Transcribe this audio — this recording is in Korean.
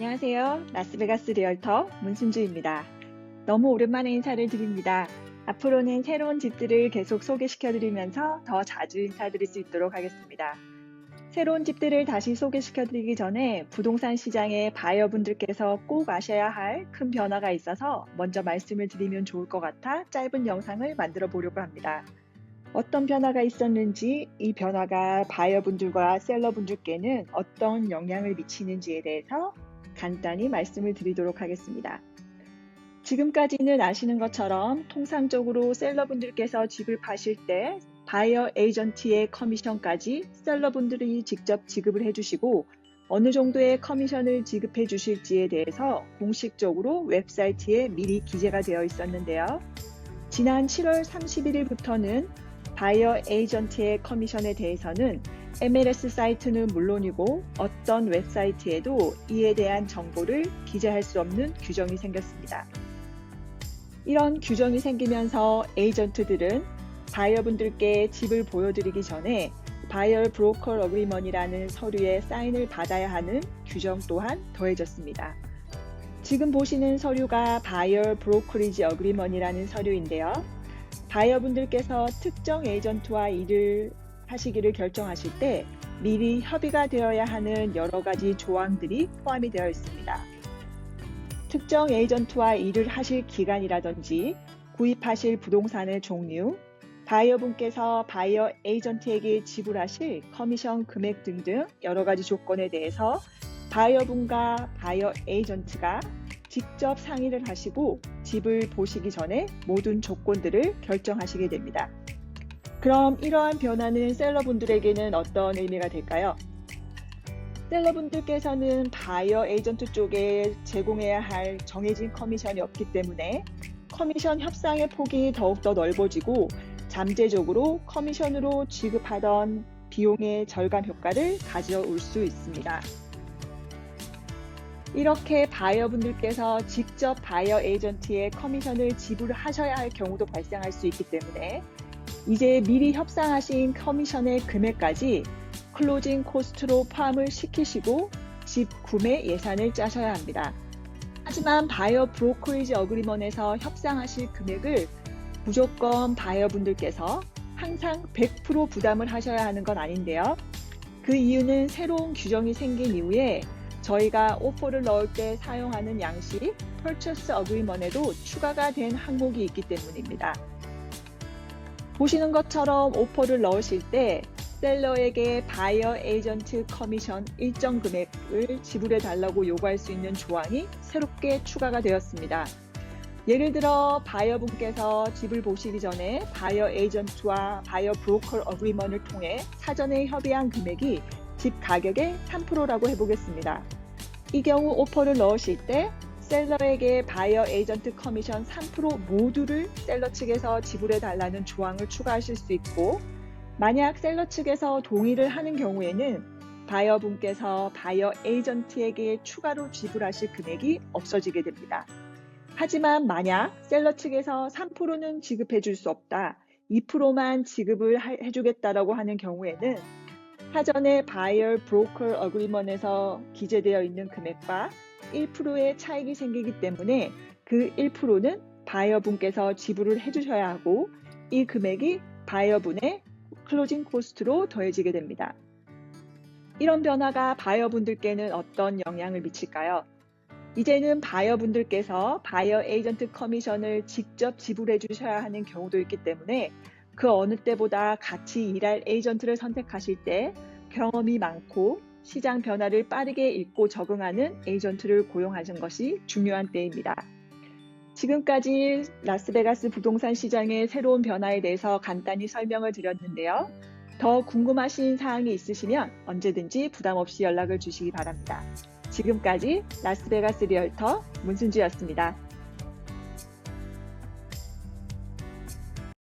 안녕하세요. 라스베가스 리얼터 문순주입니다. 너무 오랜만에 인사를 드립니다. 앞으로는 새로운 집들을 계속 소개시켜드리면서 더 자주 인사드릴 수 있도록 하겠습니다. 새로운 집들을 다시 소개시켜드리기 전에 부동산 시장에 바이어분들께서 꼭 아셔야 할 큰 변화가 있어서 먼저 말씀을 드리면 좋을 것 같아 짧은 영상을 만들어 보려고 합니다. 어떤 변화가 있었는지, 이 변화가 바이어분들과 셀러분들께는 어떤 영향을 미치는지에 대해서 간단히 말씀을 드리도록 하겠습니다. 지금까지는 아시는 것처럼 통상적으로 셀러분들께서 집을 파실 때 바이어 에이전트의 커미션까지 셀러분들이 직접 지급을 해주시고 어느 정도의 커미션을 지급해 주실지에 대해서 공식적으로 웹사이트에 미리 기재가 되어 있었는데요. 지난 7월 31일부터는 바이어 에이전트의 커미션에 대해서는 MLS 사이트는 물론이고 어떤 웹사이트에도 이에 대한 정보를 기재할 수 없는 규정이 생겼습니다. 이런 규정이 생기면서 에이전트들은 바이어분들께 집을 보여드리기 전에 바이어 브로커 어그리먼이라는 서류에 사인을 받아야 하는 규정 또한 더해졌습니다. 지금 보시는 서류가 바이어 브로커리지 어그리먼이라는 서류인데요. 바이어분들께서 특정 에이전트와 일을 하시기를 결정하실 때 미리 협의가 되어야 하는 여러 가지 조항들이 포함이 되어 있습니다. 특정 에이전트와 일을 하실 기간이라든지 구입하실 부동산의 종류, 바이어분께서 바이어 에이전트에게 지불하실 커미션 금액 등등 여러 가지 조건에 대해서 바이어분과 바이어 에이전트가 직접 상의를 하시고 집을 보시기 전에 모든 조건들을 결정하시게 됩니다. 그럼 이러한 변화는 셀러분들에게는 어떤 의미가 될까요? 셀러분들께서는 바이어 에이전트 쪽에 제공해야 할 정해진 커미션이 없기 때문에 커미션 협상의 폭이 더욱더 넓어지고 잠재적으로 커미션으로 지급하던 비용의 절감 효과를 가져올 수 있습니다. 이렇게 바이어분들께서 직접 바이어 에이전트의 커미션을 지불하셔야 할 경우도 발생할 수 있기 때문에 이제 미리 협상하신 커미션의 금액까지 클로징 코스트로 포함을 시키시고 집 구매 예산을 짜셔야 합니다. 하지만 바이어 브로커리지 어그리먼에서 협상하실 금액을 무조건 바이어분들께서 항상 100% 부담을 하셔야 하는 건 아닌데요. 그 이유는 새로운 규정이 생긴 이후에 저희가 오퍼를 넣을 때 사용하는 양식 Purchase Agreement에도 추가가 된 항목이 있기 때문입니다. 보시는 것처럼 오퍼를 넣으실 때 셀러에게 바이어 에이전트 커미션 일정 금액을 지불해 달라고 요구할 수 있는 조항이 새롭게 추가가 되었습니다. 예를 들어 바이어분께서 집을 보시기 전에 바이어 에이전트와 바이어 브로커 어그리먼을 통해 사전에 협의한 금액이 집 가격의 3%라고 해보겠습니다. 이 경우 오퍼를 넣으실 때 셀러에게 바이어 에이전트 커미션 3% 모두를 셀러 측에서 지불해 달라는 조항을 추가하실 수 있고, 만약 셀러 측에서 동의를 하는 경우에는 바이어분께서 바이어 에이전트에게 추가로 지불하실 금액이 없어지게 됩니다. 하지만 만약 셀러 측에서 3%는 지급해 줄 수 없다, 2%만 지급을 해주겠다라고 하는 경우에는 사전에 바이어 브로커 어그리먼에서 기재되어 있는 금액과 1%의 차익이 생기기 때문에 그 1%는 바이어분께서 지불을 해주셔야 하고 이 금액이 바이어분의 클로징 코스트로 더해지게 됩니다. 이런 변화가 바이어분들께는 어떤 영향을 미칠까요? 이제는 바이어분들께서 바이어 에이전트 커미션을 직접 지불해 주셔야 하는 경우도 있기 때문에 그 어느 때보다 같이 일할 에이전트를 선택하실 때 경험이 많고 시장 변화를 빠르게 읽고 적응하는 에이전트를 고용하는 것이 중요한 때입니다. 지금까지 라스베가스 부동산 시장의 새로운 변화에 대해서 간단히 설명을 드렸는데요. 더 궁금하신 사항이 있으시면 언제든지 부담 없이 연락을 주시기 바랍니다. 지금까지 라스베가스 리얼터 문순주였습니다.